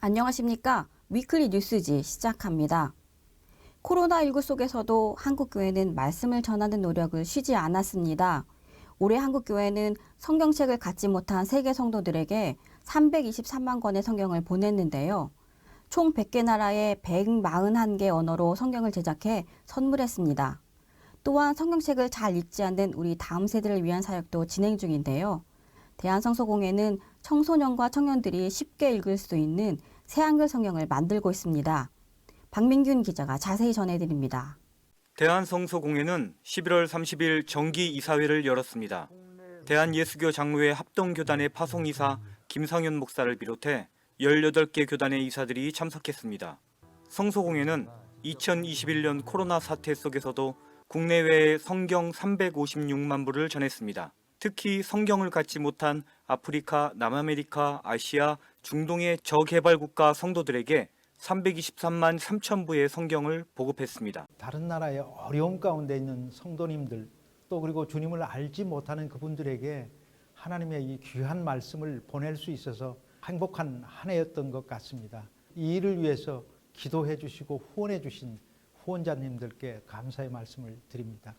안녕하십니까? 위클리 뉴스지 시작합니다. 코로나19 속에서도 한국교회는 말씀을 전하는 노력을 쉬지 않았습니다. 올해 한국교회는 성경책을 갖지 못한 세계 성도들에게 323만 권의 성경을 보냈는데요. 총 100개 나라에 141개 언어로 성경을 제작해 선물했습니다. 또한 성경책을 잘 읽지 않는 우리 다음 세대를 위한 사역도 진행 중인데요. 대한성서공회는 청소년과 청년들이 쉽게 읽을 수 있는 새한글 성경을 만들고 있습니다. 박민균 기자가 자세히 전해드립니다. 대한성서공회는 11월 30일 정기 이사회를 열었습니다. 대한예수교 장로회 합동교단의 파송이사 김상현 목사를 비롯해 18개 교단의 이사들이 참석했습니다. 성서공회는 2021년 코로나 사태 속에서도 국내외에 성경 356만 부를 전했습니다. 특히 성경을 갖지 못한 아프리카, 남아메리카, 아시아, 중동의 저개발국가 성도들에게 323만 3천 부의 성경을 보급했습니다. 다른 나라의 어려움 가운데 있는 성도님들 또 그리고 주님을 알지 못하는 그분들에게 하나님의 이 귀한 말씀을 보낼 수 있어서 행복한 한 해였던 것 같습니다. 이 일을 위해서 기도해 주시고 후원해 주신 후원자님들께 감사의 말씀을 드립니다.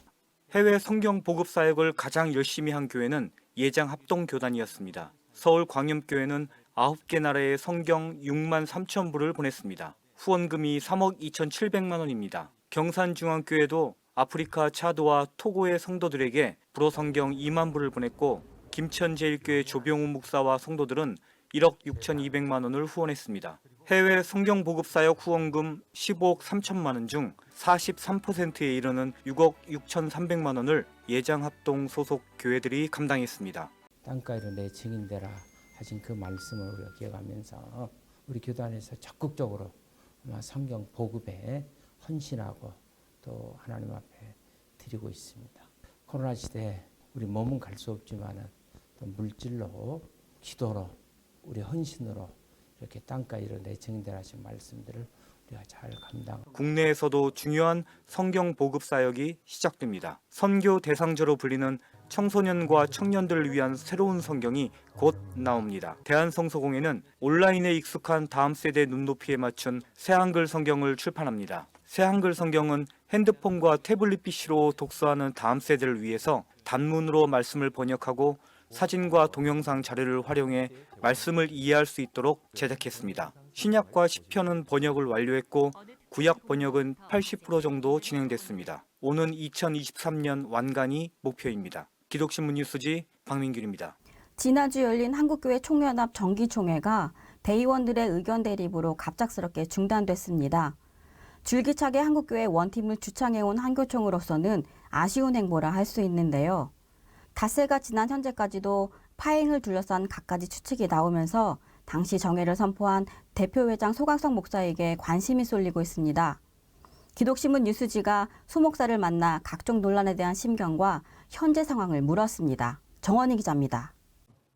해외 성경 보급 사역을 가장 열심히 한 교회는 예장합동교단이었습니다. 서울광염교회는 9개 나라에 성경 6만 3천 부를 보냈습니다. 후원금이 3억 2,700만 원입니다. 경산중앙교회도 아프리카 차드와 토고의 성도들에게 불어 성경 2만 부를 보냈고 김천제일교회 조병우 목사와 성도들은 1억 6,200만 원을 후원했습니다. 해외 성경 보급 사역 후원금 15억 3천만 원 중 43%에 이르는 6억 6,300만 원을 예장합동 소속 교회들이 감당했습니다. 땅가위로 내 증인되라 하신 그 말씀을 우리가 기억하면서 우리 교단에서 적극적으로 성경 보급에 헌신하고 또 하나님 앞에 드리고 있습니다. 코로나 시대에 우리 몸은 갈 수 없지만 또 물질로 기도로 우리 헌신으로 이렇게 땅가위로 내 증인되라 하신 말씀들을 우리가 잘 감당하고 국내에서도 중요한 성경 보급 사역이 시작됩니다. 선교 대상자로 불리는 청소년과 청년들을 위한 새로운 성경이 곧 나옵니다. 대한성서공회는 온라인에 익숙한 다음 세대 눈높이에 맞춘 새한글 성경을 출판합니다. 새한글 성경은 핸드폰과 태블릿 PC로 독서하는 다음 세대를 위해서 단문으로 말씀을 번역하고 사진과 동영상 자료를 활용해 말씀을 이해할 수 있도록 제작했습니다. 신약과 시편은 번역을 완료했고 구약 번역은 80% 정도 진행됐습니다. 오는 2023년 완간이 목표입니다. 기독신문 뉴스지 박민균입니다. 지난주 열린 한국교회 총연합 정기총회가 대의원들의 의견 대립으로 갑작스럽게 중단됐습니다. 줄기차게 한국교회 원팀을 주창해온 한교총으로서는 아쉬운 행보라 할 수 있는데요. 닷새가 지난 현재까지도 파행을 둘러싼 갖가지 추측이 나오면서 당시 정회를 선포한 대표회장 소각성 목사에게 관심이 쏠리고 있습니다. 기독신문 뉴스지가 소 목사를 만나 각종 논란에 대한 심경과 현재 상황을 물었습니다. 정원희 기자입니다.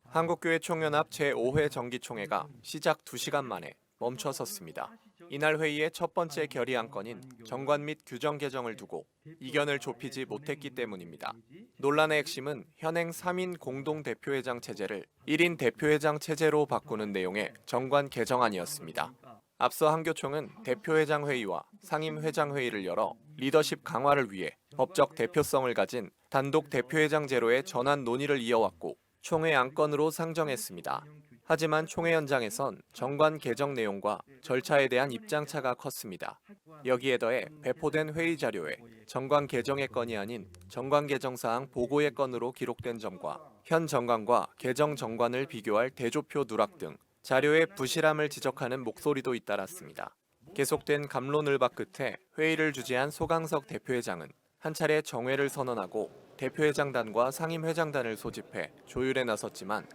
한국교회 총연합 제5회 정기총회가 시작 2시간 만에 멈춰섰습니다. 이날 회의의 첫 번째 결의 안건인 정관 및 규정 개정을 두고 이견을 좁히지 못했기 때문입니다. 논란의 핵심은 현행 3인 공동대표회장 체제를 1인 대표회장 체제로 바꾸는 내용의 정관 개정안이었습니다. 앞서 한교총은 대표회장 회의와 상임회장 회의를 열어 리더십 강화를 위해 법적 대표성을 가진 단독 대표회장제로의 전환 논의를 이어왔고 총회 안건으로 상정했습니다. 하지만 총회 현장에선 정관 개정 내용과 절차에 대한 입장차가 컸습니다. 여기에 더해 배포된 회의 자료에 정관 개정의 건이 아닌 정관 개정 사항 보고의 건으로 기록된 점과 현 정관과 개정 정관을 비교할 대조표 누락 등 자료의 부실함을 지적하는 목소리도 잇따랐습니다. 계속된 갑론을박 끝에 회의를 주재한 소강석 대표회장은 한 차례 정회를 선언하고 대표회장단과 상임회장단을 소집해 조율에 나섰지만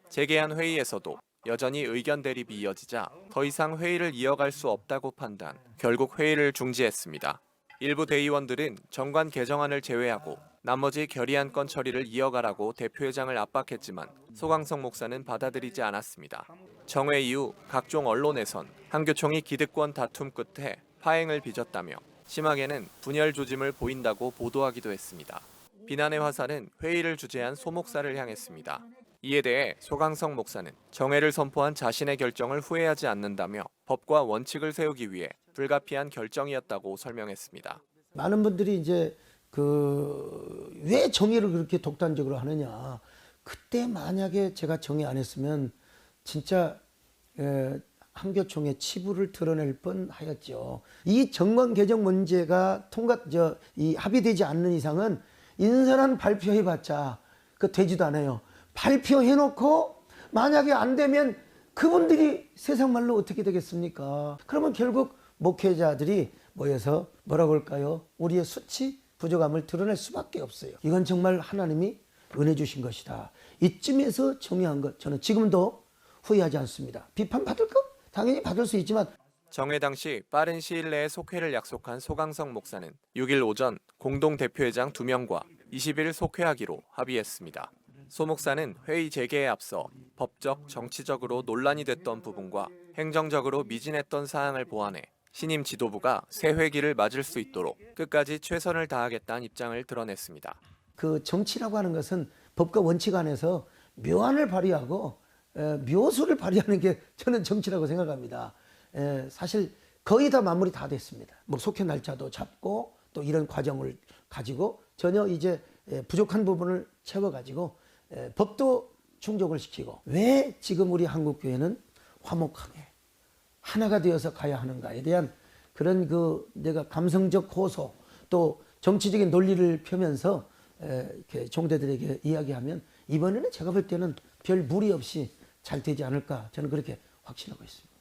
재개한 회의에서도 여전히 의견 대립이 이어지자 더 이상 회의를 이어갈 수 없다고 판단, 결국 회의를 중지했습니다. 일부 대의원들은 정관 개정안을 제외하고 나머지 결의안건 처리를 이어가라고 대표회장을 압박했지만 소강성 목사는 받아들이지 않았습니다. 정회 이후 각종 언론에선 한교총이 기득권 다툼 끝에 파행을 빚었다며 심하게는 분열 조짐을 보인다고 보도하기도 했습니다. 비난의 화살은 회의를 주재한 소 목사를 향했습니다. 이에 대해 소강성 목사는 정회를 선포한 자신의 결정을 후회하지 않는다며 법과 원칙을 세우기 위해 불가피한 결정이었다고 설명했습니다. 많은 분들이 이제 왜 정의를 그렇게 독단적으로 하느냐. 그때 만약에 제가 정의 안 했으면 진짜 한교총의 치부를 드러낼 뻔하였죠. 이 정권 개정 문제가 합의되지 않는 이상은 인선안 발표해봤자 되지도 않아요. 발표해놓고 만약에 안 되면 그분들이 세상 말로 어떻게 되겠습니까? 그러면 결국 목회자들이 모여서 뭐라고 할까요? 우리의 수치, 부족함을 드러낼 수밖에 없어요. 이건 정말 하나님이 은혜 주신 것이다. 이쯤에서 정의한 것 저는 지금도 후회하지 않습니다. 비판받을 것? 당연히 받을 수 있지만 정회 당시 빠른 시일 내에 속회를 약속한 소강성 목사는 6일 오전 공동대표회장 2명과 20일 속회하기로 합의했습니다. 소 목사는 회의 재개에 앞서 법적, 정치적으로 논란이 됐던 부분과 행정적으로 미진했던 사항을 보완해 신임 지도부가 새 회기를 맞을 수 있도록 끝까지 최선을 다하겠다는 입장을 드러냈습니다. 그 정치라고 하는 것은 법과 원칙 안에서 묘안을 발휘하고 묘수를 발휘하는 게 저는 정치라고 생각합니다. 사실 거의 다 마무리 다 됐습니다. 뭐 속회 날짜도 잡고 또 이런 과정을 가지고 전혀 이제 부족한 부분을 채워가지고 법도 충족을 시키고 왜 지금 우리 한국교회는 화목하게 하나가 되어서 가야 하는가에 대한 그런 내가 감성적 호소 또 정치적인 논리를 펴면서 이렇게 종대들에게 이야기하면 이번에는 제가 볼 때는 별 무리 없이 잘 되지 않을까 저는 그렇게 확신하고 있습니다.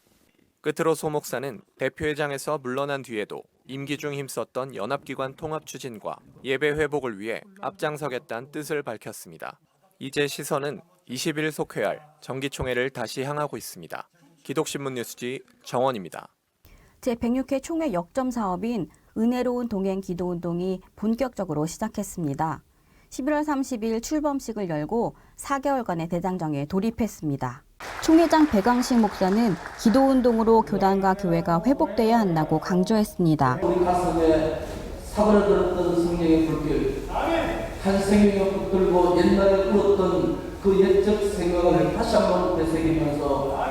끝으로 소 목사는 대표회장에서 물러난 뒤에도 임기 중 힘썼던 연합기관 통합 추진과 예배 회복을 위해 앞장서겠다는 뜻을 밝혔습니다. 이제 시선은 20일 속회할 정기총회를 다시 향하고 있습니다. 기독신문 뉴스지 정원입니다. 제106회 총회 역점 사업인 은혜로운 동행 기도운동이 본격적으로 시작했습니다. 11월 30일 출범식을 열고 4개월간의 대장정에 돌입했습니다. 총회장 배광식 목사는 기도운동으로 교단과 교회가 회복돼야 한다고 강조했습니다. 우리 가슴에 사그라들었던 성령의 불길, 한 생명을 붙들고 옛날에 꾸었던 그 옛적 생각을 다시 한번 되새기면서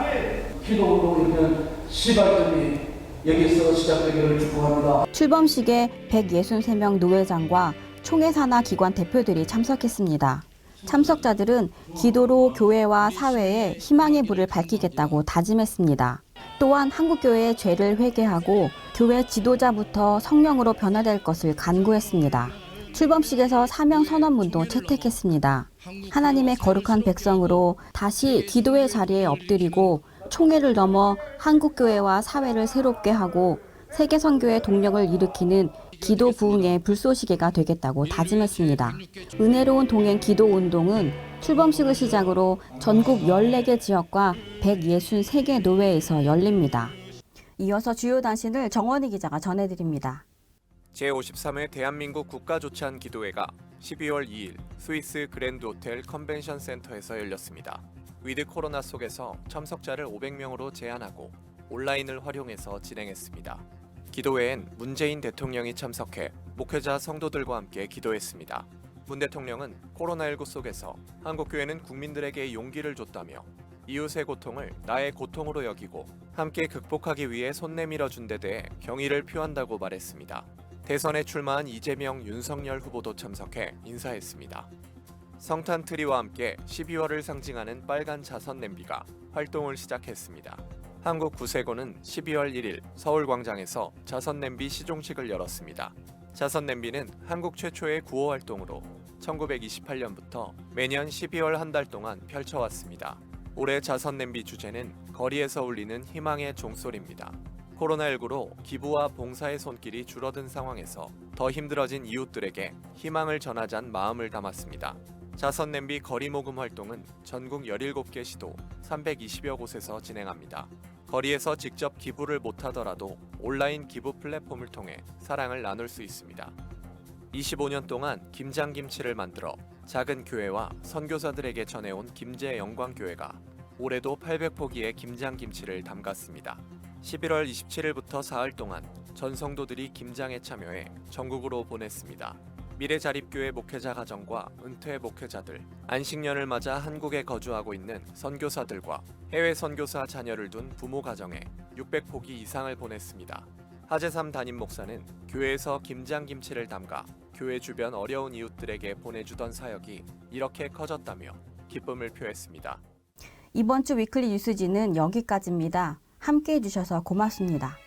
기도운동 이르면 시발점이 여기서 시작되기를 축복합니다. 출범식에 163명 노회장과 총회 산하 기관 대표들이 참석했습니다. 참석자들은 기도로 교회와 사회에 희망의 불을 밝히겠다고 다짐했습니다. 또한 한국교회의 죄를 회개하고 교회 지도자부터 성령으로 변화될 것을 간구했습니다. 출범식에서 사명 선언문도 채택했습니다. 하나님의 거룩한 백성으로 다시 기도의 자리에 엎드리고 총회를 넘어 한국교회와 사회를 새롭게 하고 세계 선교의 동력을 일으키는 기도 부흥의 불쏘시개가 되겠다고 다짐했습니다. 은혜로운 동행 기도 운동은 출범식을 시작으로 전국 14개 지역과 163개 노회에서 열립니다. 이어서 주요 단신을 정원희 기자가 전해드립니다. 제53회 대한민국 국가조찬 기도회가 12월 2일 스위스 그랜드 호텔 컨벤션 센터에서 열렸습니다. 위드 코로나 속에서 참석자를 500명으로 제한하고 온라인을 활용해서 진행했습니다. 기도회엔 문재인 대통령이 참석해 목회자 성도들과 함께 기도했습니다. 문 대통령은 코로나19 속에서 한국교회는 국민들에게 용기를 줬다며 이웃의 고통을 나의 고통으로 여기고 함께 극복하기 위해 손 내밀어 준 데 대해 경의를 표한다고 말했습니다. 대선에 출마한 이재명, 윤석열 후보도 참석해 인사했습니다. 성탄 트리와 함께 12월을 상징하는 빨간 자선 냄비가 활동을 시작했습니다. 한국 구세고는 12월 1일 서울광장에서 자선 냄비 시종식을 열었습니다. 자선 냄비는 한국 최초의 구호 활동으로 1928년부터 매년 12월 한 달 동안 펼쳐왔습니다. 올해 자선 냄비 주제는 거리에서 울리는 희망의 종소리입니다. 코로나19로 기부와 봉사의 손길이 줄어든 상황에서 더 힘들어진 이웃들에게 희망을 전하자는 마음을 담았습니다. 자선 냄비 거리 모금 활동은 전국 17개 시도 320여 곳에서 진행합니다. 거리에서 직접 기부를 못하더라도 온라인 기부 플랫폼을 통해 사랑을 나눌 수 있습니다. 25년 동안 김장김치를 만들어 작은 교회와 선교사들에게 전해온 김제 영광교회가 올해도 800포기의 김장김치를 담갔습니다. 11월 27일부터 사흘 동안 전 성도들이 김장에 참여해 전국으로 보냈습니다. 미래자립교회 목회자 가정과 은퇴 목회자들, 안식년을 맞아 한국에 거주하고 있는 선교사들과 해외 선교사 자녀를 둔 부모 가정에 600포기 이상을 보냈습니다. 하재삼 담임 목사는 교회에서 김장김치를 담가 교회 주변 어려운 이웃들에게 보내주던 사역이 이렇게 커졌다며 기쁨을 표했습니다. 이번 주 위클리 뉴스지는 여기까지입니다. 함께해 주셔서 고맙습니다.